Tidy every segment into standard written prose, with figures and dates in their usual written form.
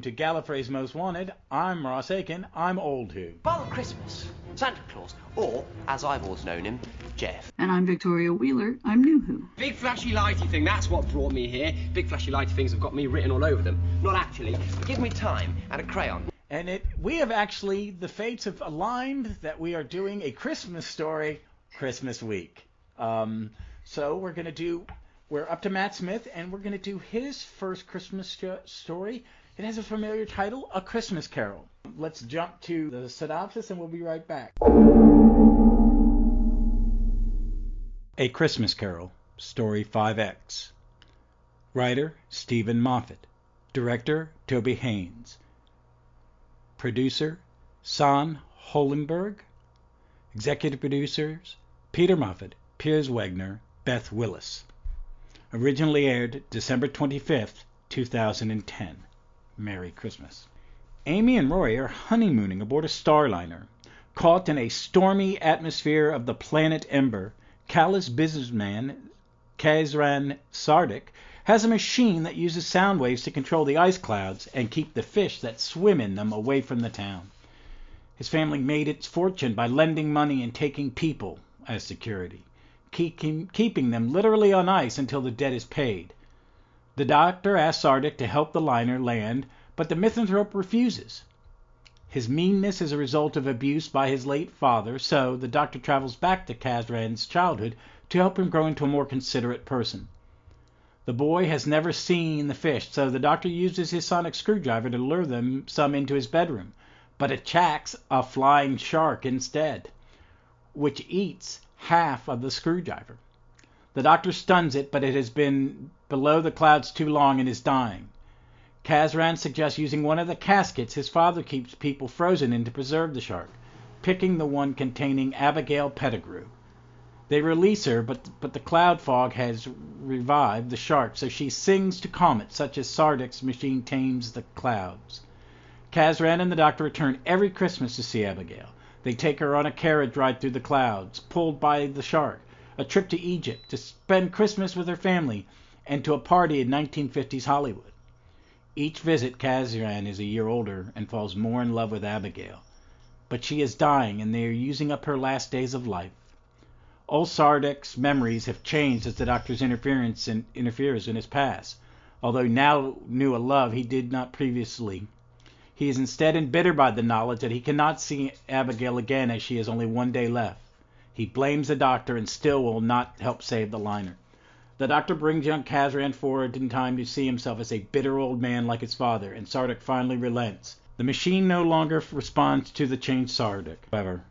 welcome to Gallifrey's Most Wanted. I'm Ross Aiken. I'm Old Who. Father Christmas, Santa Claus, or, as I've always known him, Jeff. And I'm Victoria Wheeler. I'm New Who. Big flashy lighty thing, that's what brought me here. Big flashy lighty things have got me written all over them. Not actually, but give me time and a crayon. And we have actually, the fates have aligned that we are doing a Christmas story Christmas week. So we're up to Matt Smith, and we're going to do his first Christmas story. It has a familiar title, A Christmas Carol. Let's jump to the synopsis, and we'll be right back. A Christmas Carol, Story 5X. Writer, Stephen Moffat. Director, Toby Haynes. Producer, Son Holenberg. Executive producers, Peter Moffat, Piers Wegner, Beth Willis. Originally aired December 25th, 2010. Merry Christmas. Amy and Roy are honeymooning aboard a starliner. Caught in a stormy atmosphere of the planet Ember, callous businessman Kazran Sardik has a machine that uses sound waves to control the ice clouds and keep the fish that swim in them away from the town. His family made its fortune by lending money and taking people as security, keeping them literally on ice until the debt is paid. The doctor asks Sardik to help the liner land, but the misanthrope refuses. His meanness is a result of abuse by his late father, so the doctor travels back to Kazran's childhood to help him grow into a more considerate person. The boy has never seen the fish, so the doctor uses his sonic screwdriver to lure them some into his bedroom, but attacks a flying shark instead, which eats half of the screwdriver. The doctor stuns it, but it has been below the clouds too long and is dying. Kazran suggests using one of the caskets his father keeps people frozen in to preserve the shark, picking the one containing Abigail Pettigrew. They release her, but the cloud fog has revived the shark, so she sings to comets, such as Sardik's machine tames the clouds. Kazran and the doctor return every Christmas to see Abigail. They take her on a carriage ride through the clouds, pulled by the shark, a trip to Egypt to spend Christmas with her family, and to a party in 1950s Hollywood. Each visit, Kazran is a year older and falls more in love with Abigail. But she is dying, and they are using up her last days of life. Old Sardik's memories have changed as the doctor's interferes in his past, although now knew a love he did not previously. He is instead embittered by the knowledge that he cannot see Abigail again, as she has only one day left. He blames the doctor and still will not help save the liner. The doctor brings young Kazran forward in time to see himself as a bitter old man like his father, and Sardik finally relents. The machine no longer responds to the changed Sardik, however.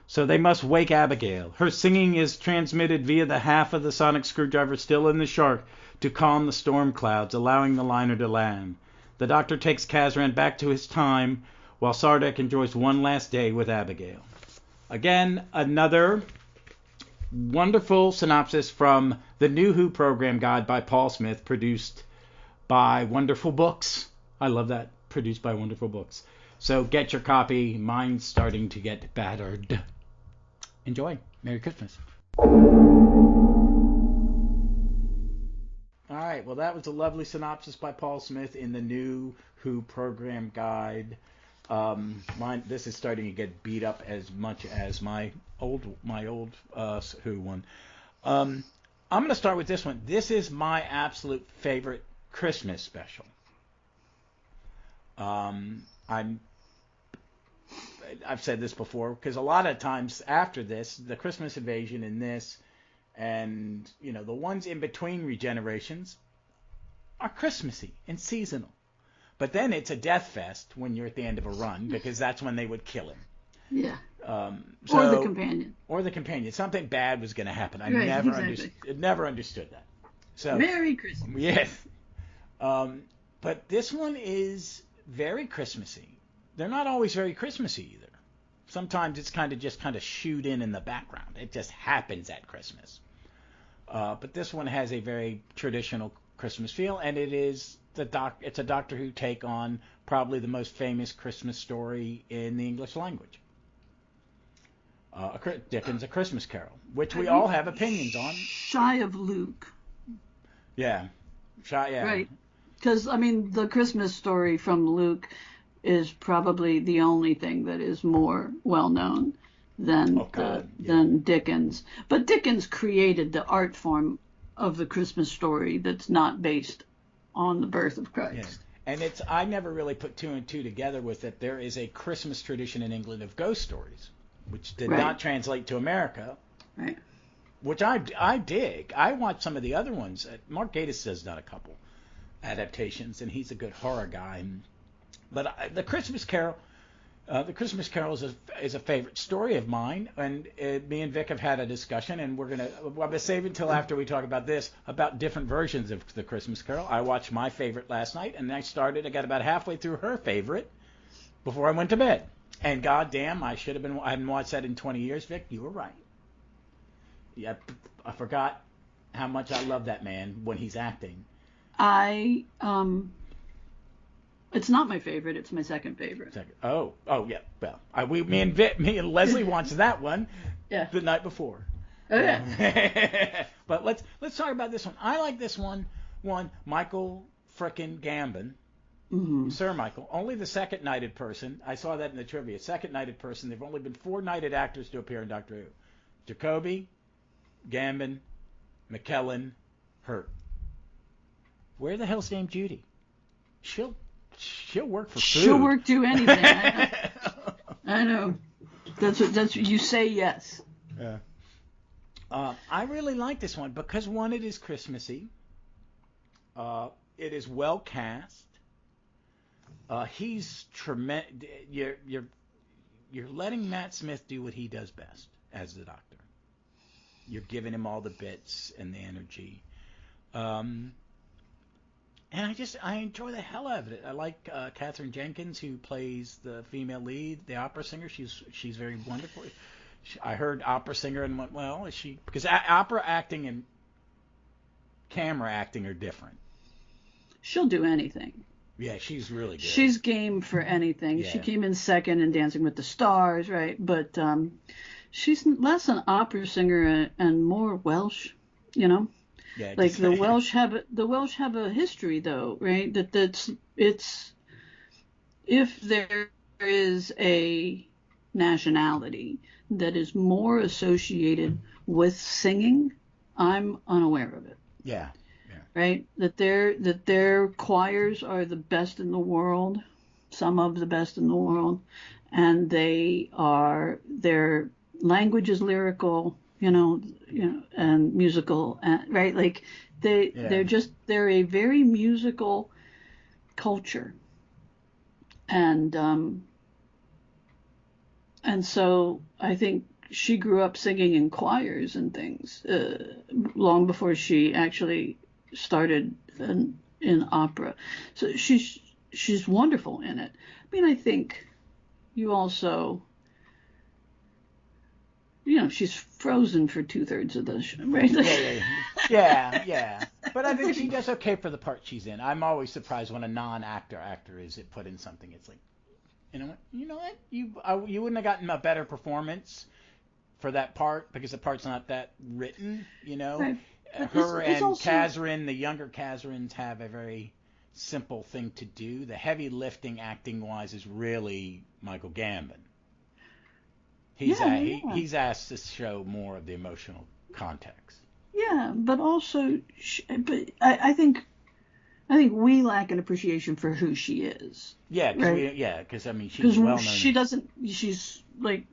So they must wake Abigail. Her singing is transmitted via the half of the sonic screwdriver still in the shark to calm the storm clouds, allowing the liner to land. The doctor takes Kazran back to his time, while Sardik enjoys one last day with Abigail. Again, another wonderful synopsis from the New Who program guide by Paul Smith, produced by Wonderful Books. I love that. Produced by Wonderful Books. So get your copy. Mine's starting to get battered. Enjoy. Merry Christmas. All right. Well, that was a lovely synopsis by Paul Smith in the New Who program guide. This is starting to get beat up as much as my old Who one. I'm going to start with this one. This is my absolute favorite Christmas special. I've said this before, because a lot of times after this, the Christmas Invasion in this, and the ones in between regenerations are Christmassy and seasonal. But then it's a death fest when you're at the end of a run, because that's when they would kill him. Yeah. Or the companion. Or the companion. Something bad was going to happen. I never understood that. So Merry Christmas. Yes. But this one is very Christmassy. They're not always very Christmassy either. Sometimes it's kind of shoot in the background. It just happens at Christmas. But this one has a very traditional Christmas feel, and it is it's a Doctor Who take on probably the most famous Christmas story in the English language. Dickens' A Christmas Carol, which we all have opinions on. Shy of Luke. Yeah. Yeah. Right. Because, I mean, the Christmas story from Luke is probably the only thing that is more well-known than Dickens. But Dickens created the art form of the Christmas story that's not based on the birth of Christ. Yeah. And I never really put two and two together with it. There is a Christmas tradition in England of ghost stories, which did not translate to America. Right. Which I dig. I watch some of the other ones. Mark Gatiss has done a couple adaptations, and he's a good horror guy. But the Christmas Carol is a favorite story of mine, and me and Vic have had a discussion, and I'm gonna save it until after we talk about this, about different versions of the Christmas Carol. I watched my favorite last night, and I got about halfway through her favorite before I went to bed. And goddamn, I hadn't watched that in 20 years. Vic, you were right. Yeah, I forgot how much I love that man when he's acting. It's not my favorite. It's my second favorite. Oh, yeah. Well, me and Leslie watched that one the night before. Oh yeah. But let's talk about this one. I like this one. Michael frickin' Gambon, Sir Michael, only the second knighted person. I saw that in the trivia. Second knighted person. There've only been 4 knighted actors to appear in Doctor Who: Jacobi, Gambon, McKellen, Hurt. Where the hell's Dame Judy? She'll work for food. She'll do anything. I know. That's you say yes. Yeah. I really like this one because it is Christmassy. It is well cast. He's tremendous. You're letting Matt Smith do what he does best as the Doctor. You're giving him all the bits and the energy. And I enjoy the hell out of it. I like Katherine Jenkins, who plays the female lead, the opera singer. She's very wonderful. I heard opera singer and went, well, is she? Because opera acting and camera acting are different. She'll do anything. Yeah, she's really good. She's game for anything. Yeah. She came in second in Dancing with the Stars, right? But she's less an opera singer and more Welsh, you know. Yeah, like the Welsh have a history though, right? It's if there is a nationality that is more associated with singing, I'm unaware of it. Yeah. Right? That their choirs are the best in the world, some of the best in the world, and their language is lyrical. You know, and musical, right? Like they're a very musical culture, and so I think she grew up singing in choirs and things long before she actually started in opera. So she's wonderful in it. I mean, I think you also. She's frozen for 2/3 of the show, right? Yeah. But I think she does okay for the part she's in. I'm always surprised when a non-actor is put in something. It's like, you know what? You wouldn't have gotten a better performance for that part because the part's not that written, you know. Right. Her and also... Kazrin, the younger Kazrins, have a very simple thing to do. The heavy lifting acting-wise is really Michael Gambon. He's asked to show more of the emotional context. Yeah, but also, I think we lack an appreciation for who she is. Yeah, because I mean she's well known. She's like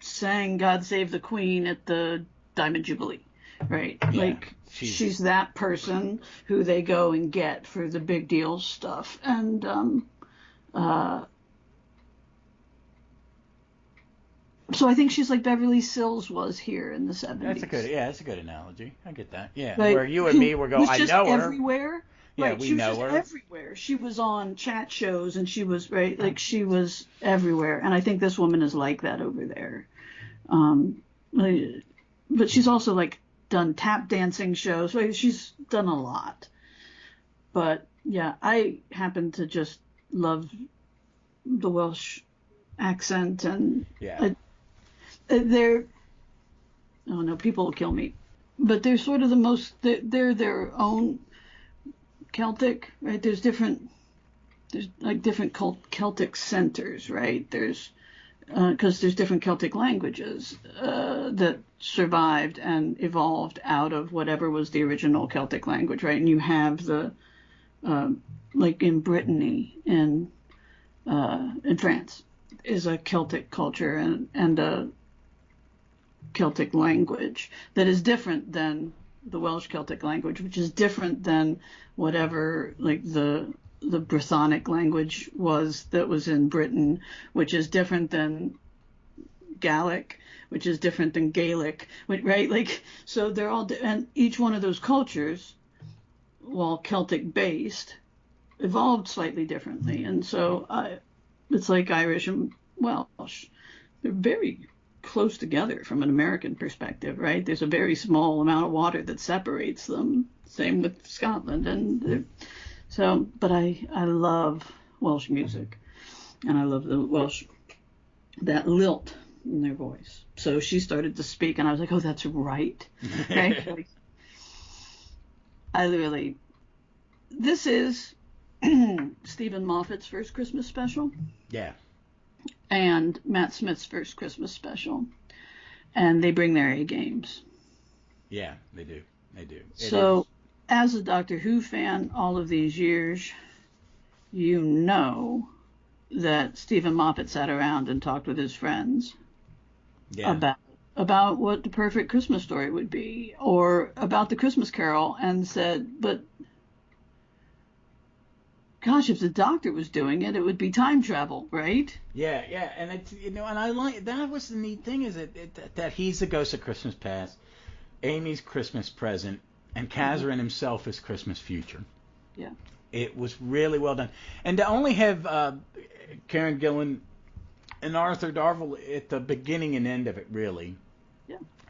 sang "God Save the Queen" at the Diamond Jubilee, right? Yeah, like she's that person who they go and get for the big deal stuff, and so I think she's like Beverly Sills was here in the 70s. That's a good analogy. I get that. Yeah, like, where you and me were going, I know her. Everywhere. Yeah, right. we know her. She was just everywhere. She was on chat shows and she was like she was everywhere. And I think this woman is like that over there. But she's also like done tap dancing shows. Like, she's done a lot. But yeah, I happen to just love the Welsh accent and people will kill me, but they're sort of they're their own Celtic, right? There's like different Celtic centers, right? There's because there's different Celtic languages that survived and evolved out of whatever was the original Celtic language, right? And you have the like in Brittany in France is a Celtic culture and a Celtic language that is different than the Welsh Celtic language, which is different than whatever like the Brythonic language was that was in Britain, which is different than Gaelic, which is different than Gaelic, right? Like, so they're all, and each one of those cultures, while Celtic based, evolved slightly differently. And so it's like Irish and Welsh. They're very close together from an American perspective, right? There's a very small amount of water that separates them. Same with Scotland. And so, but I love Welsh music, and I love the Welsh, that lilt in their voice. So she started to speak, and I was like, oh, that's right. Right? Like, this is Stephen Moffat's first Christmas special. Yeah. And Matt Smith's first Christmas special. And they bring their A games. Yeah, they do. They do. So, as a Doctor Who fan all of these years, you know that Stephen Moffat sat around and talked with his friends about what the perfect Christmas story would be, or about the Christmas Carol, and said, but gosh, if the Doctor was doing it, it would be time travel, right? Yeah, and it's, and I like that. Was the neat thing is that he's the ghost of Christmas past, Amy's Christmas present, and Kazran himself is Christmas future. Yeah, it was really well done, and to only have Karen Gillan and Arthur Darvill at the beginning and end of it, really,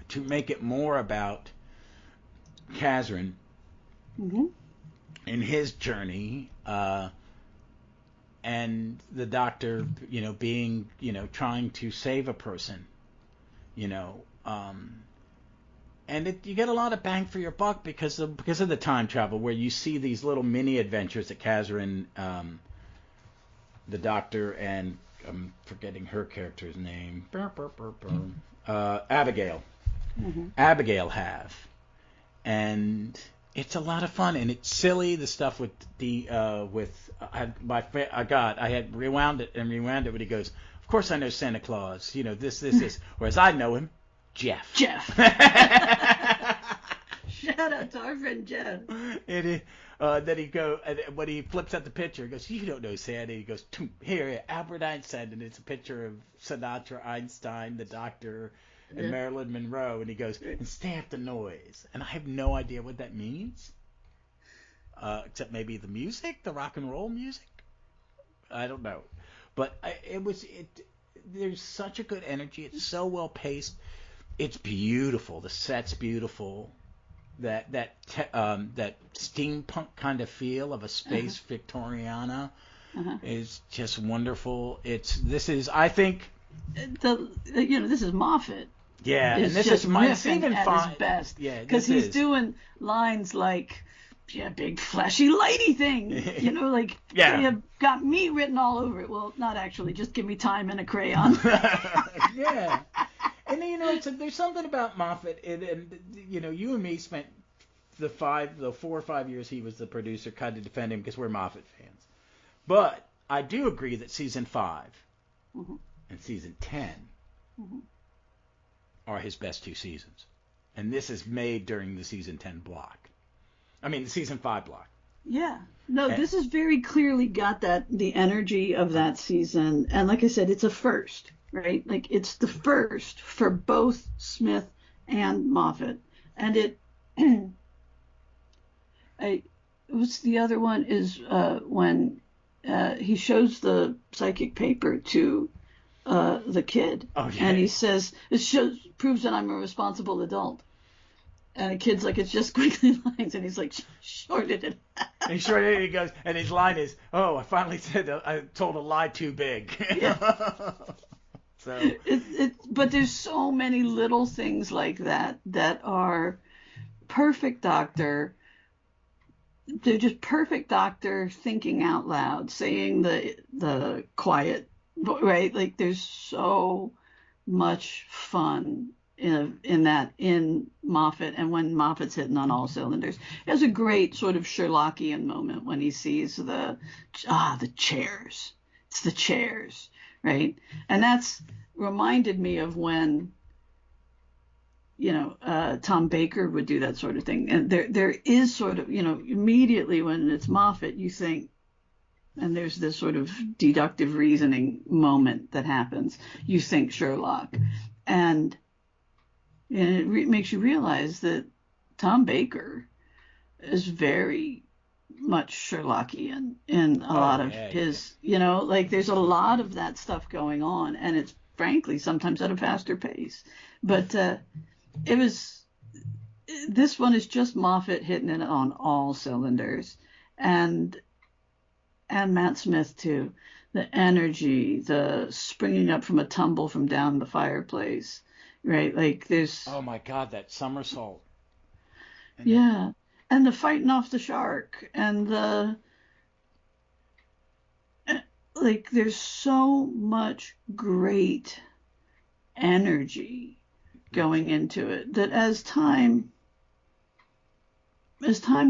to make it more about Kazran. In his journey, and the Doctor, being, trying to save a person, and you get a lot of bang for your buck because of the time travel, where you see these little mini adventures that Kazran, the Doctor, and I'm forgetting her character's name, Abigail, Abigail have, and it's a lot of fun, and it's silly. The stuff with I had rewound it when he goes, of course I know Santa Claus. This. Whereas I know him, Jeff. Shout out to our friend Jeff. Then when he flips at the picture, he goes, you don't know Santa. He goes, here, Albert Einstein, and it's a picture of Sinatra, Einstein, the Doctor, and Marilyn Monroe, and he goes, and stamp the noise. And I have no idea what that means, except maybe the music, the rock and roll music. I don't know. But there's such a good energy. It's so well paced. It's beautiful. The set's beautiful. That steampunk kind of feel of a space Victoriana is just wonderful. This is Moffat. Yeah, and this is my season at his best. Yeah, because he's doing lines like, big flashy lady thing. They have got me written all over it. Well, not actually. Just give me time and a crayon. Yeah. And there's something about Moffat, and you and me spent the 4 or 5 years he was the producer kind of defend him because we're Moffat fans. But I do agree that season 5 and season 10 are his best 2 seasons, and this is made during the season 10 block. I mean, the season 5 block. Yeah. No, this has very clearly got the energy of that season, and like I said, it's a first. Right? Like, it's the first for both Smith and Moffat. And what's the other one is when he shows the psychic paper to the kid. Oh, yeah. And he says, proves that I'm a responsible adult. And the kid's like, it's just squiggly lines. And he's like, shorted it. He shorted it, he goes, and his line is, I finally I told a lie too big. Yeah. So. But there's so many little things like that are perfect Doctor, they're just perfect doctor thinking out loud, saying the quiet, right? Like there's so much fun in Moffat, and when Moffat's hitting on all cylinders. There's a great sort of Sherlockian moment when he sees the chairs. It's the chairs, right? And that's reminded me of when Tom Baker would do that sort of thing. And there is sort of, immediately when it's Moffat, you think, and there's this sort of deductive reasoning moment that happens. You think Sherlock, and it makes you realize that Tom Baker is very much Sherlockian in a lot of his, like there's a lot of that stuff going on, and it's frankly sometimes at a faster pace. But this one is just Moffat hitting it on all cylinders, and Matt Smith too. The energy, the springing up from a tumble from down the fireplace, right? Like there's. Oh my God, that somersault. Yeah, and the fighting off the shark, and there's so much great energy going into it that as time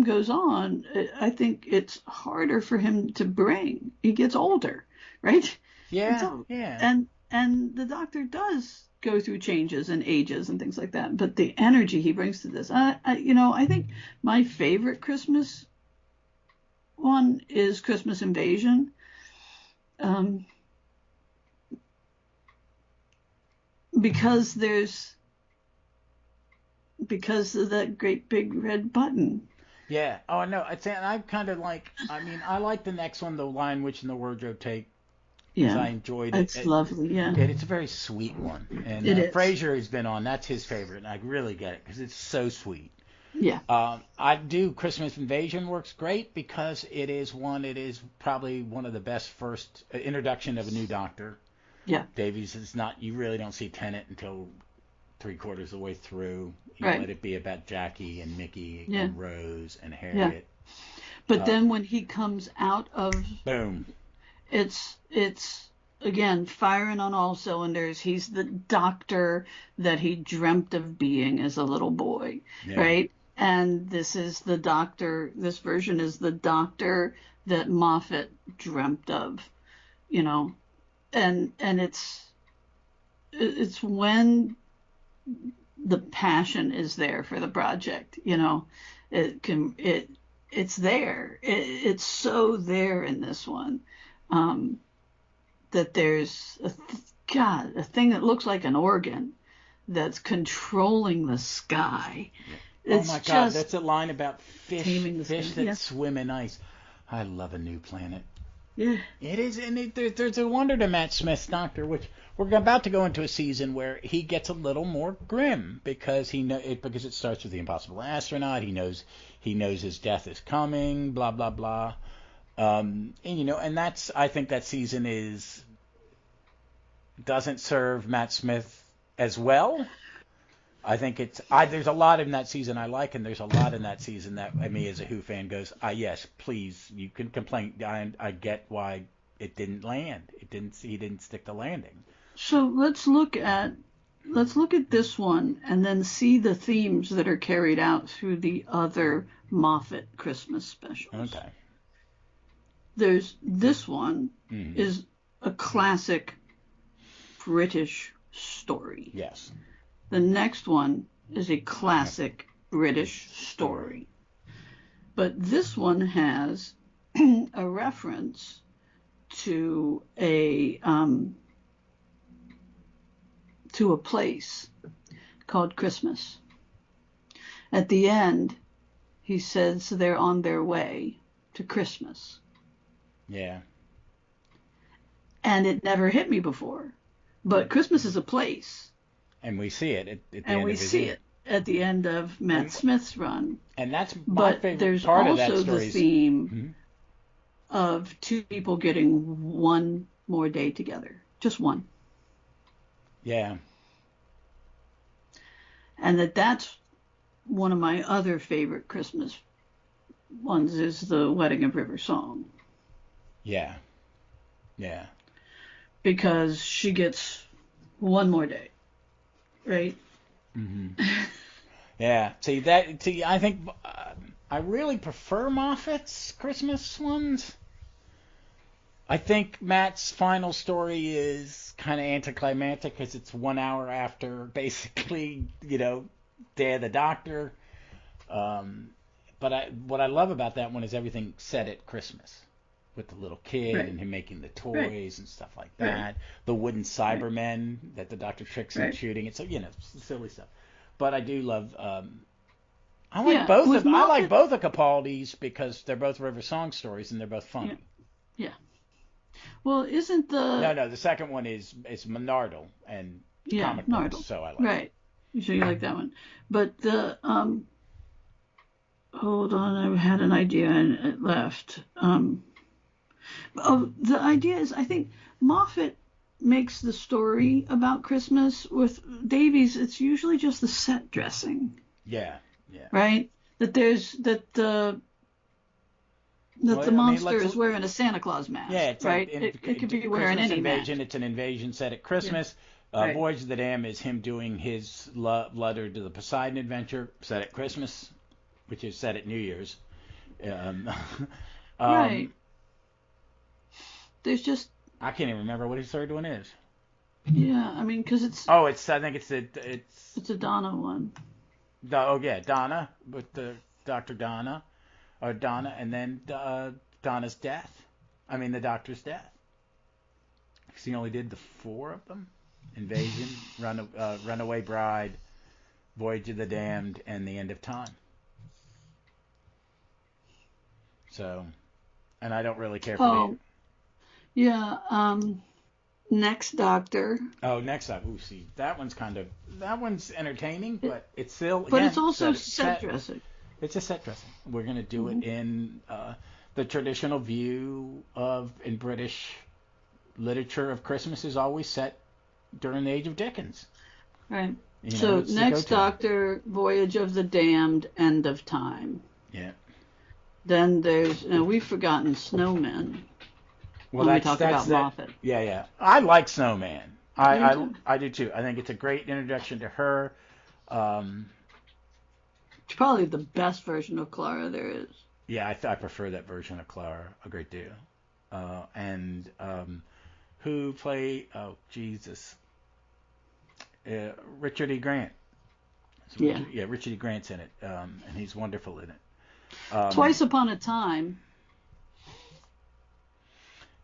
goes on, I think it's harder for him to bring. He gets older, right? Yeah, yeah. And the Doctor does go through changes and ages and things like that. But the energy he brings to this, I think my favorite Christmas one is Christmas Invasion. Because of that great big red button. Yeah. Oh, no. I kind of like. I mean, I like the next one, the Lion, Witch, and the Wardrobe take. Yeah. I enjoyed it. It's lovely. Yeah. It's a very sweet one, and Frasier has been on. That's his favorite, and I really get it because it's so sweet. Yeah. I do. Christmas Invasion works great because it is probably one of the best first introduction of a new Doctor. Yeah. Davies is not. You really don't see Tennant until 3/4 of the way through. You Right. let it be about Jackie and Mickey Yeah. and Rose and Harriet. Yeah. But then when he comes out of boom, it's again firing on all cylinders. He's the Doctor that he dreamt of being as a little boy, right? And this is the Doctor. This version is the Doctor that Moffat dreamt of, and it's when the passion is there for the project, it's there. It's so there in this one, that there's a thing that looks like an organ that's controlling the sky. Oh my God, that's a line about fish that Yeah. swim in ice. I love A New Planet. Yeah. It is, and there's a wonder to Matt Smith's Doctor, which we're about to go into a season where he gets a little more grim because because it starts with the Impossible Astronaut. He knows his death is coming. Blah blah blah. And I think that season doesn't serve Matt Smith as well. I think there's a lot in that season I like, and there's a lot in that season that me as a Who fan goes, yes, please, you can complain. I get why it didn't land. He didn't stick the landing. So let's look at this one and then see the themes that are carried out through the other Moffat Christmas specials. Okay. There's this one is a classic British story. Yes. The next one is a classic British story. But this one has a reference to a place called Christmas. At the end, he says they're on their way to Christmas. Yeah. And it never hit me before. But Christmas is a place. And we see it at the end and we of his see it at the end of Matt Smith's run. And that's my favorite there's part of that also story. The theme of two people getting one more day together. Just one. Yeah. And that's one of my other favorite Christmas ones is the Wedding of River Song, Yeah. Yeah. because she gets one more day, right? Hmm. Yeah. See, I think I really prefer Moffat's Christmas ones. I think Matt's final story is kind of anticlimactic because it's 1 hour after basically, Day of the Doctor. Um, but what I love about that one is everything set at Christmas with the little kid Right, and him making the right, toys and stuff like right, that. The wooden right, Cybermen that the Doctor tricks into right. shooting. It's silly stuff. But I do love. Yeah, with I like Moffat, both of Capaldi's because they're both River Song stories and they're both yeah, funny. yeah. Well, isn't No, the no, the second one is Monardle and yeah, comic books, Nardole, so I like it. right? So you like that one, but the hold on, I had an idea and it left. Oh, the idea is, I think Moffat makes the story about Christmas. With Davies, it's usually just the set dressing, Yeah, yeah. right? That there's that the Well, I mean, monster let's is wearing a Santa Claus yeah, mask, it's like right? It could be wearing Christmas any Invasion. mask. It's an invasion set at Yeah, Christmas. right. Voyage of the Dam is him doing his letter to the Poseidon adventure set at Christmas, which is set at New Year's. Um, Right. um, There's just I can't even remember what his third one is. yeah. I mean, because Oh, I think it's a Donna one. oh yeah, Donna with the Dr. Donna or Donna, and then Donna's death. I mean, the Doctor's death. Because he only did the four of them: Invasion, Runaway Bride, Voyage of the Damned, and The End of Time. So, and I don't really care for the. Oh, yeah. Next Doctor, Oh, next up, ooh, see, that one's entertaining, it, but it's still but it's again also set set. dressing. It's a set dressing. We're gonna do Hmm. it in the traditional view of in British literature of Christmas is always set during the age of Dickens. Right. So It's the next go-to. Doctor, Voyage of the Damned, End of Time. Yeah. Then there's we've forgotten Snowmen Well, when we that's talk that's about that. Moffat. Yeah, yeah. I like Snowman. Oh, you do. I do too. I think it's a great introduction to her. Um, It's probably the best version of Clara there is. yeah, I prefer that version of Clara a great deal. And who played? Oh, Jesus. Richard E. Grant. Yeah. Richard E. Grant's in it, and he's wonderful in it. Twice Upon a Time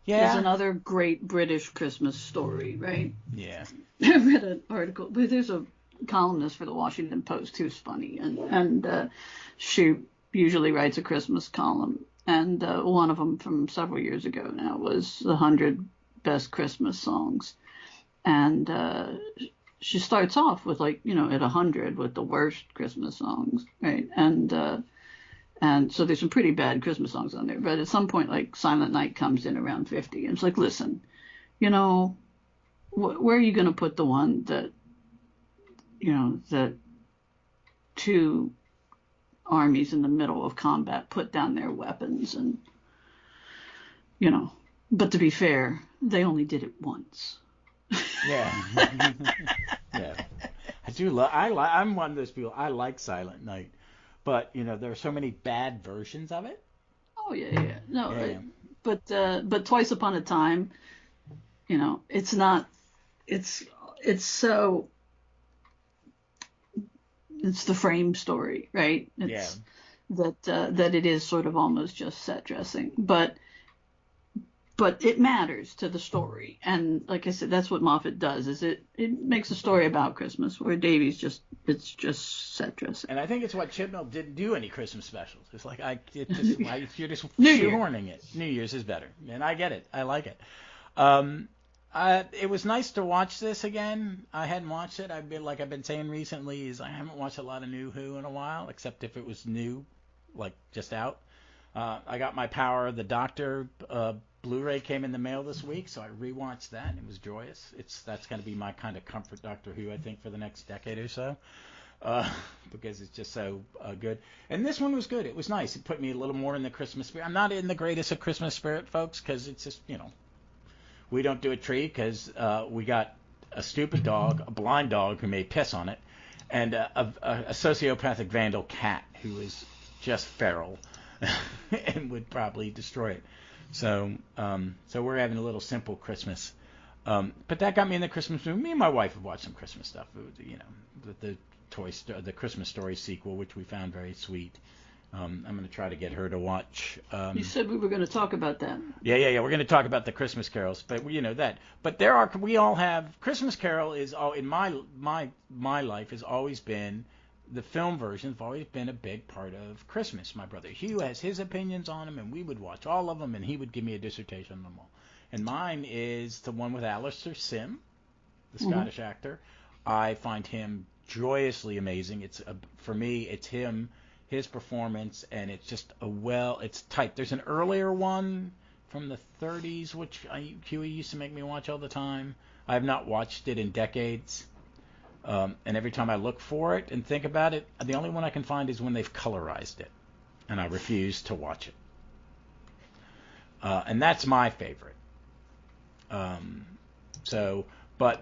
is Yeah, another great British Christmas story, right? yeah, I read an article, but there's a columnist for the Washington Post who's funny, and she usually writes a Christmas column, and one of them from several years ago now was the 100 best Christmas songs, and she starts off with like at 100 with the worst Christmas songs, right? And so there's some pretty bad Christmas songs on there, but at some point like Silent Night comes in around 50, and it's like, listen, you know, where are you going to put the one that that two armies in the middle of combat put down their weapons and but to be fair, they only did it once. yeah, yeah. I do love. I'm one of those people. I like Silent Night, but there are so many bad versions of it. Oh yeah. No, Yeah, yeah. but Twice Upon a Time, it's not. It's so. It's the frame story, right? Yeah. It's that it is sort of almost just set dressing, but it matters to the story. And like I said, that's what Moffat does. Is it makes a story about Christmas, where Davies it's just set dressing. And I think it's what Chibnall didn't do any Christmas specials. It's like you're just New Year. shoehorning it. New Year's is better, and I get it. I like it. It was nice to watch this again. I hadn't watched it. I've been saying recently, is I haven't watched a lot of new Who in a while, except if it was new, like just out. I got my Power of the Doctor Blu-ray came in the mail this week, so I rewatched that, and it was joyous. That's going to be my kind of comfort Doctor Who, I think, for the next decade or so. because it's just so good. And this one was good. It was nice. It put me a little more in the Christmas spirit. I'm not in the greatest of Christmas spirit, folks, because it's just, we don't do a tree because we got a stupid dog, a blind dog who may piss on it, and a sociopathic vandal cat who is just feral and would probably destroy it. So we're having a little simple Christmas. But that got me in the Christmas mood. Me and my wife have watched some Christmas stuff. The Christmas Story sequel, which we found very sweet. I'm going to try to get her to watch. You said we were going to talk about that. Yeah. We're going to talk about the Christmas carols, but that. But we all have Christmas Carol is all in my life has always been. The film versions have always been a big part of Christmas. My brother Hugh has his opinions on them, and we would watch all of them, and he would give me a dissertation on them all. And mine is the one with Alistair Sim, the Scottish actor. I find him joyously amazing. For me, it's him, his performance, and it's just it's tight. There's an earlier one from the 30s, which Huey used to make me watch all the time. I have not watched it in decades. And every time I look for it and think about it, the only one I can find is when they've colorized it, and I refuse to watch it. And that's my favorite. But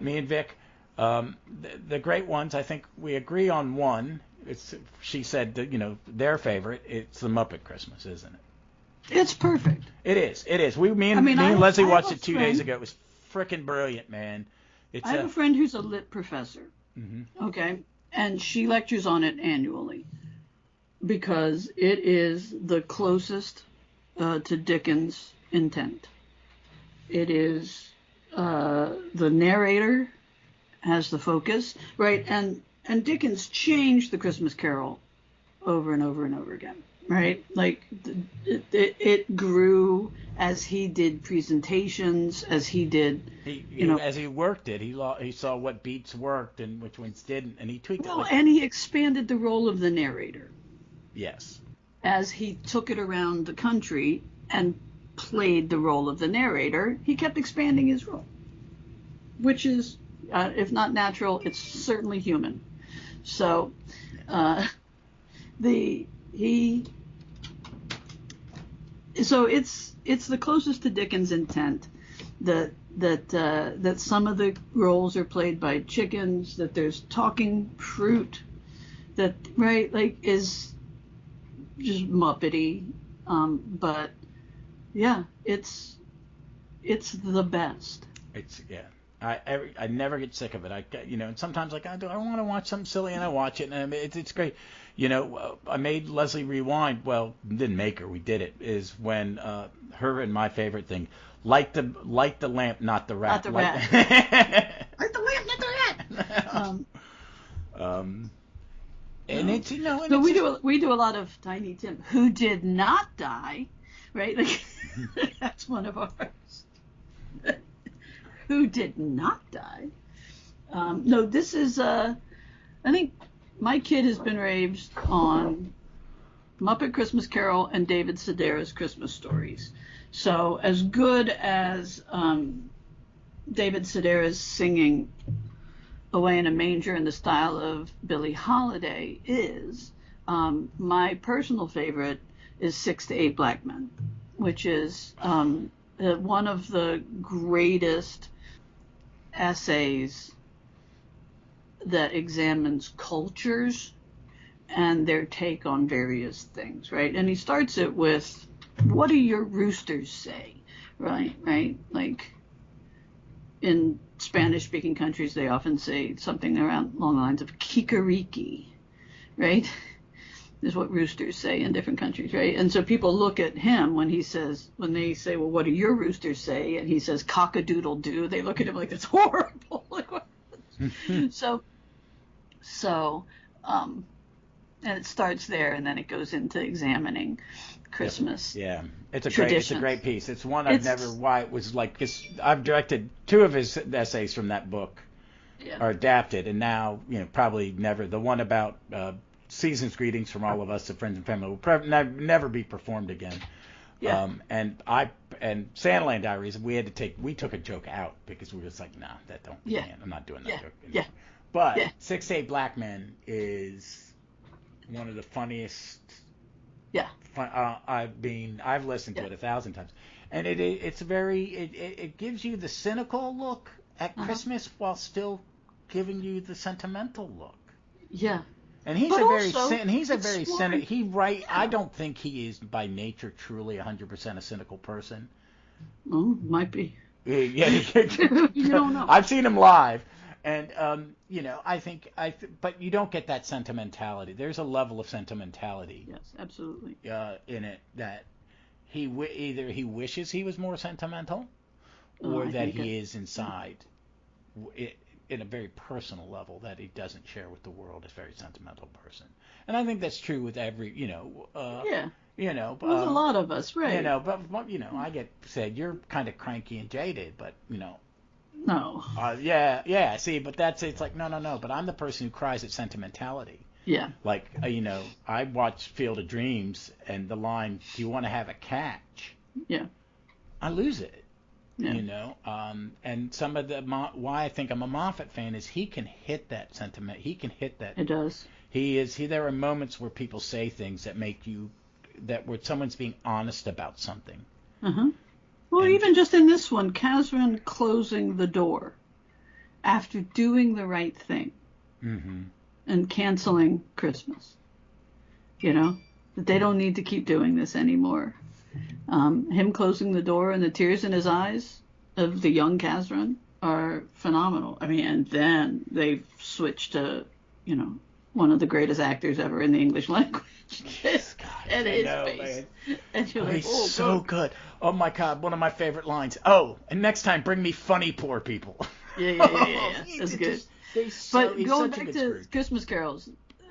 me and Vic, the great ones, I think we agree on one. She said that, their favorite. It's the Muppet Christmas, isn't it? It's perfect. It is. Me and Leslie watched it 2 days ago. It was frickin' brilliant, man. I have a friend who's a lit professor. Mm-hmm. Okay, and she lectures on it annually because it is the closest to Dickens' intent. It is the narrator has the focus, right? And Dickens changed the Christmas Carol over and over and over again, right? Like it grew as he did presentations, as he did, as he worked it, he saw what beats worked and which ones didn't, and he tweaked it. And he expanded the role of the narrator. Yes. As he took it around the country and played the role of the narrator, he kept expanding his role, which is, if not natural, it's certainly human. So, it's the closest to Dickens' intent that some of the roles are played by chickens, that there's talking fruit, that is just Muppety, but yeah, it's the best. I never get sick of it. And sometimes I want to watch something silly and I watch it and it's great. I made Leslie rewind. Well, didn't make her. We did it. Is when her and my favorite thing, light the lamp, not the rat. Not the rat. Light the lamp, not the rat. And it's So we do a lot of Tiny Tim, who did not die, right? That's one of ours. Who did not die? No, this is I think my kid has been raised on Muppet Christmas Carol and David Sedaris Christmas Stories. So as good as David Sedaris singing Away in a Manger in the style of Billie Holiday is, my personal favorite is 6 to 8 Black Men, which is one of the greatest essays that examines cultures and their take on various things, right? And he starts it with, what do your roosters say, right? Like in Spanish-speaking countries, they often say something along the lines of kikariki, right? Is what roosters say in different countries, right? And so people look at him when they say, well, what do your roosters say? And he says, cock-a-doodle-doo. They look at him like, that's horrible. And it starts there, and then it goes into examining Christmas. Yeah, it's a great piece. It's one why it was like, cause I've directed 2 of his essays from that book are adapted, and now, probably never, the one about season's greetings from all of us to friends and family will never be performed again. Yeah. And Sandland Diaries, we took a joke out because we were just like, nah, Yeah. I'm not doing that Yeah. joke Yeah. anymore. But Yeah. 6 to 8 Black Men is one of the funniest. Yeah. I've listened to it 1,000 times, and it gives you the cynical look at Christmas while still giving you the sentimental look. Yeah. And he's But a very also, cynical. Yeah. I don't think he is by nature truly 100% a cynical person. Well, might be. Yeah, You don't know. I've seen him live, and but you don't get that sentimentality. There's a level of sentimentality. Yes, absolutely. In it that either he wishes he was more sentimental, Oh, or I that think he is inside, in a very personal level that he doesn't share with the world. Is a very sentimental person, and I think that's true with every Yeah. With a lot of us, right? But I get said you're kind of cranky and jaded, but No. yeah. See, but it's like no. But I'm the person who cries at sentimentality. Yeah. Like I watched Field of Dreams, and the line, "Do you want to have a catch?" Yeah. I lose it. Yeah. And some of why I think I'm a Moffat fan is he can hit that sentiment. He can hit that. It does. There are moments where people say things that make you, where someone's being honest about something. Well, even just in this one, Kazran closing the door after doing the right thing and canceling Christmas. That they don't need to keep doing this anymore. Him closing the door and the tears in his eyes of the young Kazran are phenomenal. I mean, and then they've switched to, one of the greatest actors ever in the English language. And his face. Man. And you're like, he's so good. Oh my God, one of my favorite lines. Oh, and next time bring me funny poor people. Yeah. That's good. But going back to Christmas carols,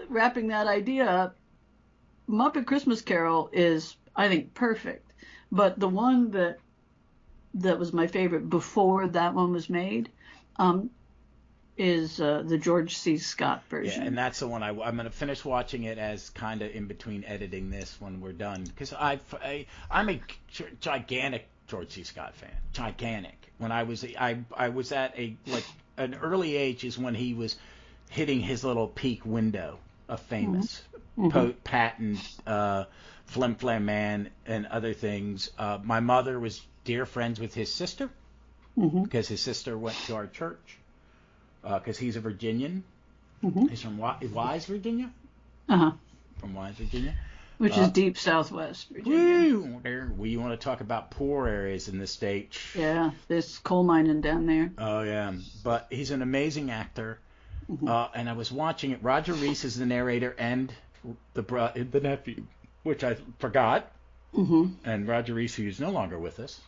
wrapping that idea up, Muppet Christmas Carol is, I think, perfect. But the one that was my favorite before that one was made is the George C. Scott version. Yeah, and that's the one I'm going to finish watching it as kind of in between editing this when we're done. Because I'm a gigantic George C. Scott fan. Gigantic. When I was at an early age is when he was hitting his little peak window of famous. Patton, Flim Flam Man, and other things. My mother was dear friends with his sister because his sister went to our church because he's a Virginian. He's from Wise, Virginia. From Wise, Virginia. Which is deep southwest Virginia. We want to talk about poor areas in the state. Yeah, there's coal mining down there. Oh, yeah. But he's an amazing actor. And I was watching it. Roger Reese is the narrator and the nephew, which I forgot. And Roger Reese, who's no longer with us.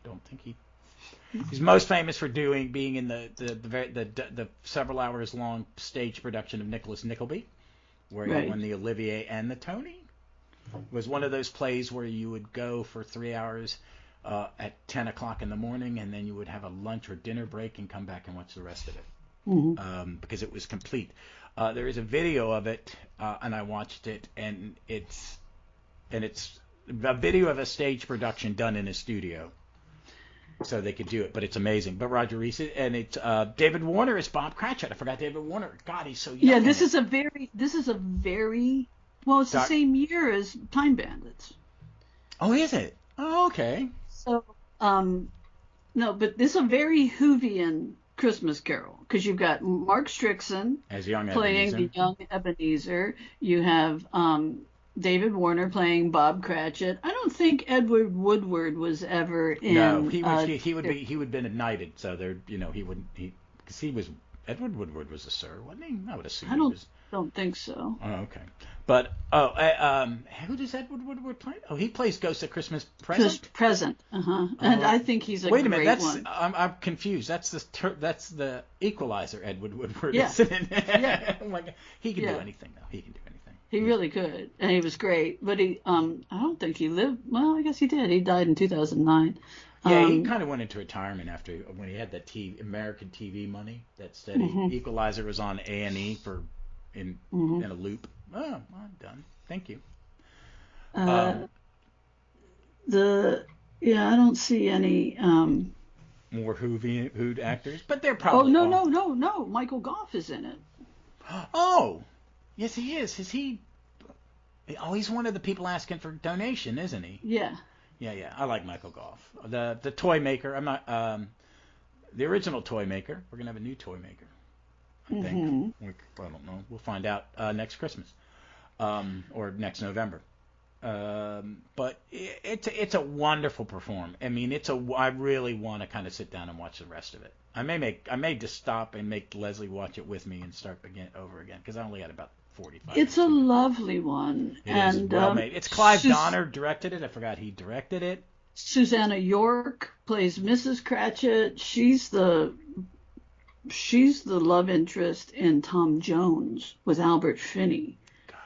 I don't think he's most famous for being in the several hours long stage production of Nicholas Nickleby, where he won the Olivier and the Tony. It was one of those plays where you would go for 3 hours at 10 o'clock in the morning, and then you would have a lunch or dinner break and come back and watch the rest of it because it was complete. There is a video of it, and I watched it, and it's a video of a stage production done in a studio, so they could do it. But it's amazing. But Roger Reese, and it's David Warner is Bob Cratchit. I forgot David Warner. God, he's so young. Yeah, this is a very well. It's the same year as Time Bandits. Oh, is it? Oh, okay. So, no, but this is a very Whovian Christmas Carol because you've got Mark Strickson as young playing Ebenezer. the young Ebenezer. You have David Warner playing Bob Cratchit. I don't think Edward Woodward was ever in. No, he would have been knighted. So there, he wouldn't because Edward Woodward was a sir, wasn't he? I would assume. I don't think so. Oh, okay. But who does Edward Woodward play? Oh, he plays Ghost of Christmas Present. Present. And I think he's a wait a minute. Great That's one. I'm confused. That's the Equalizer. Edward Woodward. Yeah. Isn't it? Yeah. Oh my God. He can do anything though. He can do anything. He really could, and he was great. But I don't think he lived. Well, I guess he did. He died in 2009. Yeah, he kind of went into retirement when he had that American TV money. That steady. Equalizer was on A&E in a loop. Oh, I'm done. Thank you. I don't see any. More Who'd actors, but they're Oh, probably no, all. no. Michael Goff is in it. Oh, yes, he is. Is he? Oh, he's one of the people asking for donation, isn't he? Yeah. Yeah. I like Michael Goff, the toy maker. I'm not the original toy maker. We're gonna have a new toy maker, I think. I don't know. We'll find out next Christmas, or next November. But it's a wonderful performance. I mean, I really want to kind of sit down and watch the rest of it. I may just stop and make Leslie watch it with me and start over again because I only had about 45 It's a minutes. lovely one. It is well made. It's Clive Donner directed it. I forgot he directed it. Susanna York plays Mrs. Cratchit. She's the love interest in Tom Jones with Albert Finney. God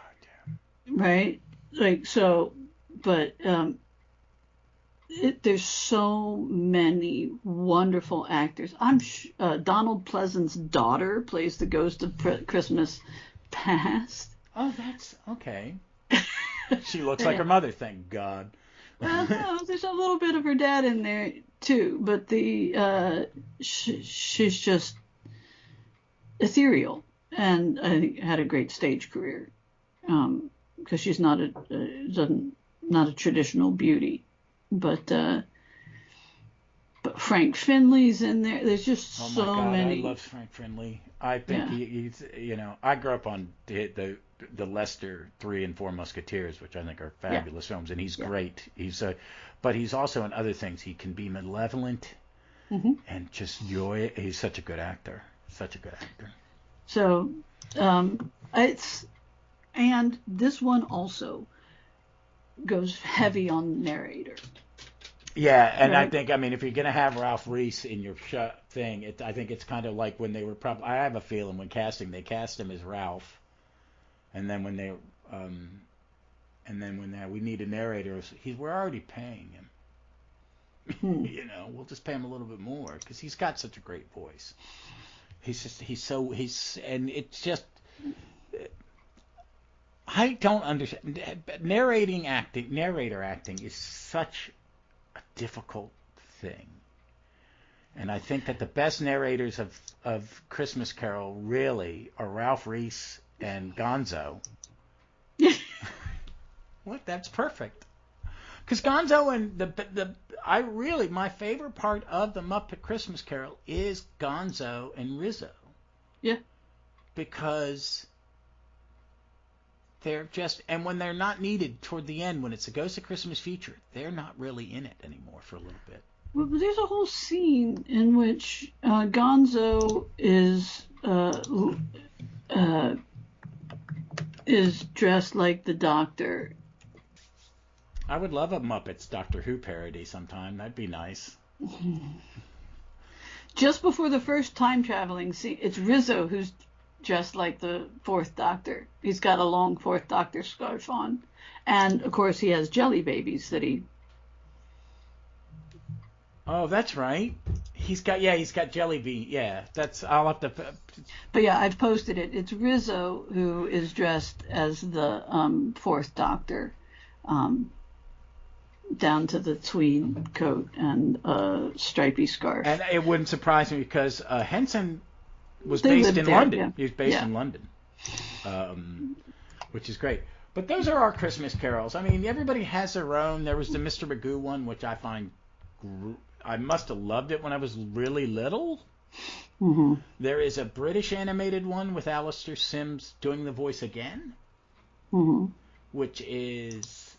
damn. Right? Like so, but there's so many wonderful actors. Donald Pleasant's daughter plays the ghost of Christmas Past. Oh, that's okay. She looks like her mother, thank God. Well, no, there's a little bit of her dad in there too, but she's just ethereal, and I think had a great stage career. Because she's not a traditional beauty, but Frank Finley's in there. There's just so my God, many. I love Frank Finley. I think he's I grew up on the Lester Three and Four Musketeers, which I think are fabulous films, and he's great. But he's also in other things. He can be malevolent and just joy. He's such a good actor. So and this one also goes heavy on narrator. Yeah, and right? I think, if you're going to have Ralph Reese in your thing, I think it's kind of like when they were I have a feeling when they cast him as Ralph, and then when we need a narrator, we're already paying him. We'll just pay him a little bit more because he's got such a great voice. I don't understand. Narrator acting is such a difficult thing. And I think that the best narrators of Christmas Carol really are Ralph Reese and Gonzo. What? That's perfect. Because Gonzo and my favorite part of the Muppet Christmas Carol is Gonzo and Rizzo. Yeah. Because they're and when they're not needed toward the end, when it's a Ghost of Christmas feature, they're not really in it anymore for a little bit. Well, there's a whole scene in which Gonzo is dressed like the Doctor. I would love a Muppets Doctor Who parody sometime. That'd be nice. Just before the first time traveling scene, it's Rizzo who's dressed like the Fourth Doctor. He's got a long Fourth Doctor scarf on, and of course he has jelly babies that he. Oh, that's right. He's got jelly bean. Yeah, I'll have to. But yeah, I've posted it. It's Rizzo who is dressed as the Fourth Doctor, down to the tweed coat and stripy scarf. And it wouldn't surprise me because Henson was based in London. Yeah. He was based in London, which is great. But those are our Christmas carols. Everybody has their own. There was the Mr. Magoo one, which I find I must have loved it when I was really little. Mm-hmm. There is a British animated one with Alistair Sims doing the voice again, which is.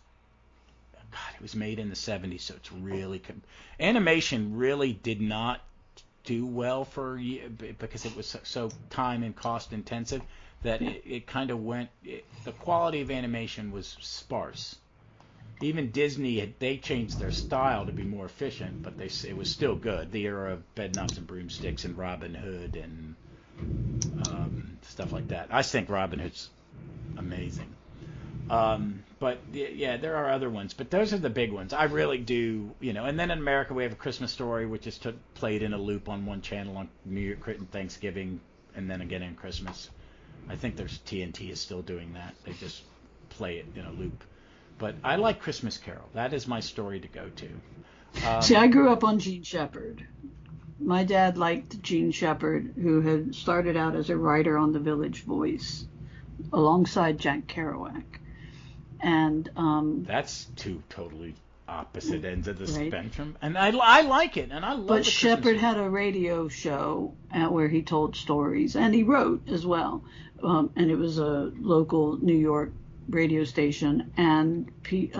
God, it was made in the 70s, so it's really animation really did not do well because it was so time and cost intensive that it kind of went. The quality of animation was sparse. Even Disney they changed their style to be more efficient, but it was still good. The era of Bedknobs and Broomsticks and Robin Hood and stuff like that. I think Robin Hood's amazing. But yeah, there are other ones, but those are the big ones. I really do, And then in America, we have A Christmas Story, which is played in a loop on one channel on New Year, Thanksgiving, and then again in Christmas. I think TNT is still doing that. They just play it in a loop. But I like Christmas Carol. That is my story to go to. See, I grew up on Gene Shepherd. My dad liked Gene Shepherd, who had started out as a writer on The Village Voice alongside Jack Kerouac. And that's two totally opposite ends of the right. spectrum. And I like it, and I love it. But Shepherd had a radio show where he told stories, and he wrote as well. And it was a local New York radio station, and it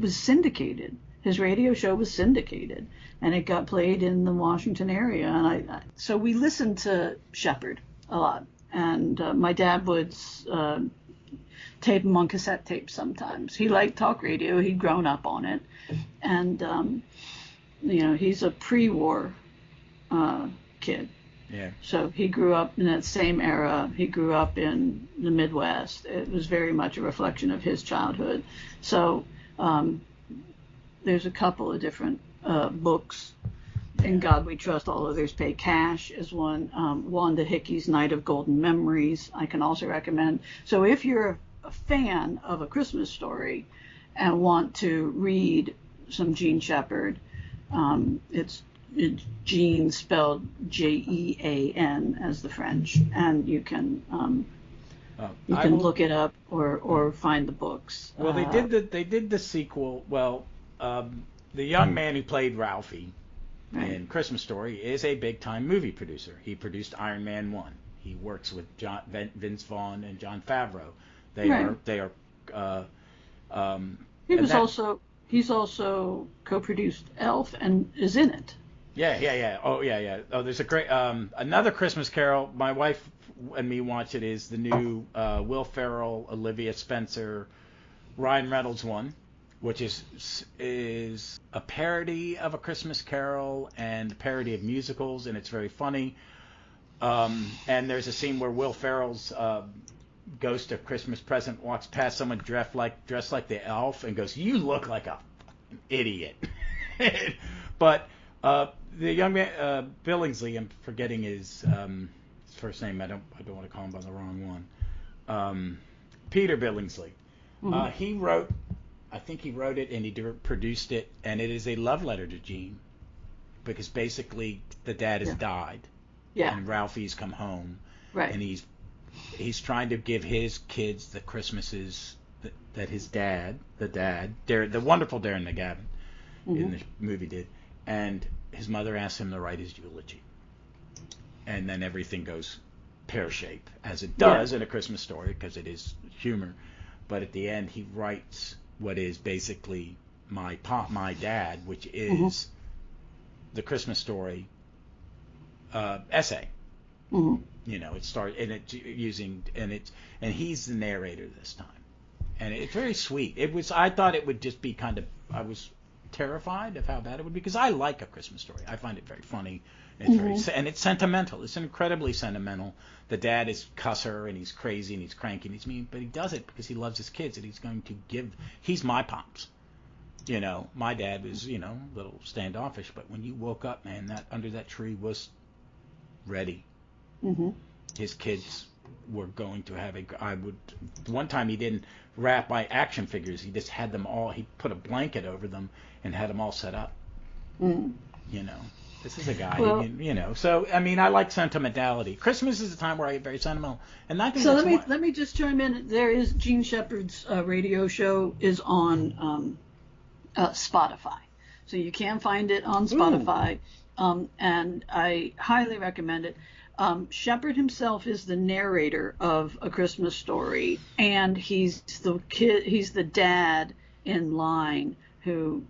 was syndicated. His radio show was syndicated, and it got played in the Washington area. And so we listened to Shepherd a lot. And my dad would tape him on cassette tapes sometimes. He liked talk radio. He'd grown up on it. And, he's a pre-war kid. Yeah. So he grew up in that same era. He grew up in the Midwest. It was very much a reflection of his childhood. So there's a couple of different books. In God We Trust, All Others Pay Cash is one. Wanda Hickey's Night of Golden Memories I can also recommend. So if you're a fan of A Christmas Story and want to read some Gene Shepherd, it's Gene spelled Jean as the French, and you can look it up or find the books. Well, they did the sequel. Well, the young man who played Ralphie in Christmas Story is a big-time movie producer. He produced Iron Man 1. He works with Vince Vaughn and Jon Favreau. He's also co-produced Elf and is in it. Yeah. Oh, yeah. Oh, there's a great another Christmas Carol. My wife and me watch it. Is the new Will Ferrell, Olivia Spencer, Ryan Reynolds one, which is a parody of A Christmas Carol and a parody of musicals, and it's very funny. And there's a scene where Will Ferrell's Ghost of Christmas Present walks past someone dressed like the elf and goes, "You look like a fucking idiot." But the young man Billingsley, I'm forgetting his first name. I don't want to call him by the wrong one. Peter Billingsley. Mm-hmm. I think he wrote it and he produced it, and it is a love letter to Gene, because basically the dad has died, and Ralphie's come home, and he's trying to give his kids the Christmases that his dad, the wonderful Darren McGavin, in the movie did, and his mother asked him to write his eulogy, and then everything goes pear-shaped, as it does in A Christmas Story, because it is humor, but at the end he writes what is basically my dad, which is the Christmas Story essay. It started and he's the narrator this time, and it's very sweet. I thought it would just be I was terrified of how bad it would be, because I like A Christmas Story. I find it very funny. It's and it's sentimental. It's incredibly sentimental. The dad is cusser, and he's crazy, and he's cranky, and he's mean, but he does it because he loves his kids, and he's going to he's my pops. My dad was, a little standoffish, but when you woke up, man, that under that tree was ready. His kids were going to have one time he didn't wrap my action figures. He just had them all, he put a blanket over them and had them all set up. This is a guy, So I mean, I like sentimentality. Christmas is a time where I get very sentimental, and I think. So let me just chime in. There is Gene Shepherd's radio show is on Spotify, so you can find it on Spotify, and I highly recommend it. Shepherd himself is the narrator of A Christmas Story, and he's the dad in line who,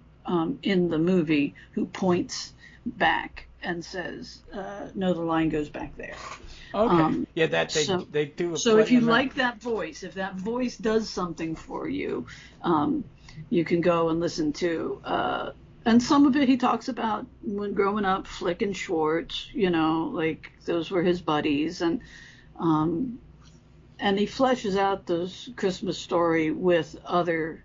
in the movie, who points back and says, "No, the line goes back there." Okay. They do. So if you like that voice, if that voice does something for you, you can go and listen to. And some of it he talks about when growing up, Flick and Schwartz, like those were his buddies, and he fleshes out this Christmas Story with other,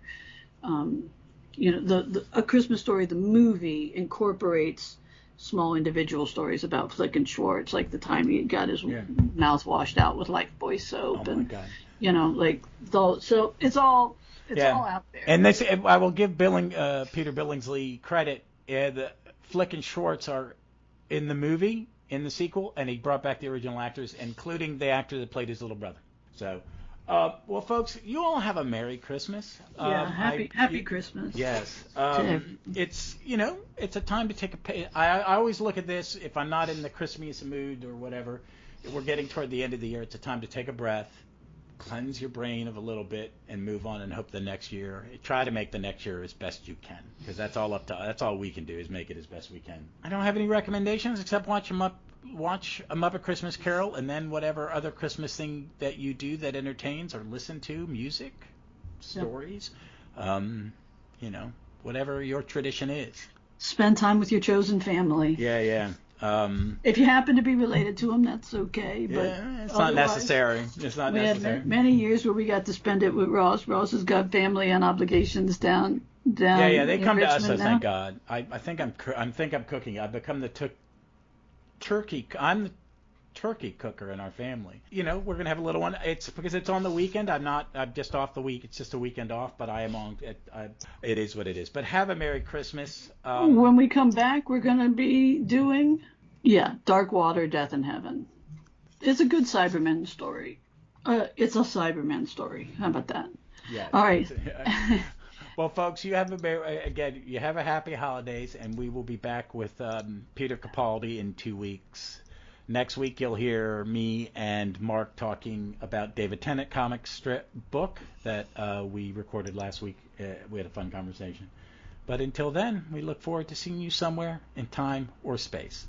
A Christmas Story, the movie, incorporates small individual stories about Flick and Schwartz, like the time he got his mouth washed out with Lifebuoy soap. Oh my God. like so it's all out there. And this, I will give Peter Billingsley credit. The Flick and Schwartz are in the movie, in the sequel, and he brought back the original actors, including the actor that played his little brother. So, well, folks, you all have a Merry Christmas. Happy Christmas. Yes. It's it's a time to take I always look at this, if I'm not in the Christmas mood or whatever, we're getting toward the end of the year, it's a time to take a breath, cleanse your brain of a little bit, and move on and hope the next year, try to make the next year as best you can, because that's all we can do is make it as best we can. I don't have any recommendations except watch A Muppet Christmas Carol, and then whatever other Christmas thing that you do that entertains, or listen to music, stories, whatever your tradition is. Spend time with your chosen family. Yeah. If you happen to be related to them, that's okay. But it's not necessary. It's not necessary. We had many years where we got to spend it with Ross. Ross has got family and obligations down. Yeah, they come to us. Richmond now. Thank God. I think I'm cooking. I've become the turkey. I'm the turkey cooker in our family. We're gonna have a little one. It's because it's on the weekend. I'm just off the week. It's just a weekend off, but I am on. It is what it is. But have a Merry Christmas. When we come back, we're gonna be doing Dark Water, Death in Heaven. It's a good Cyberman story. It's a Cyberman story. How about that? Yeah. All right. Well, folks, you have a happy holidays, and we will be back with Peter Capaldi in 2 weeks. Next week, you'll hear me and Mark talking about David Tennant comic strip book that we recorded last week. We had a fun conversation. But until then, we look forward to seeing you somewhere in time or space.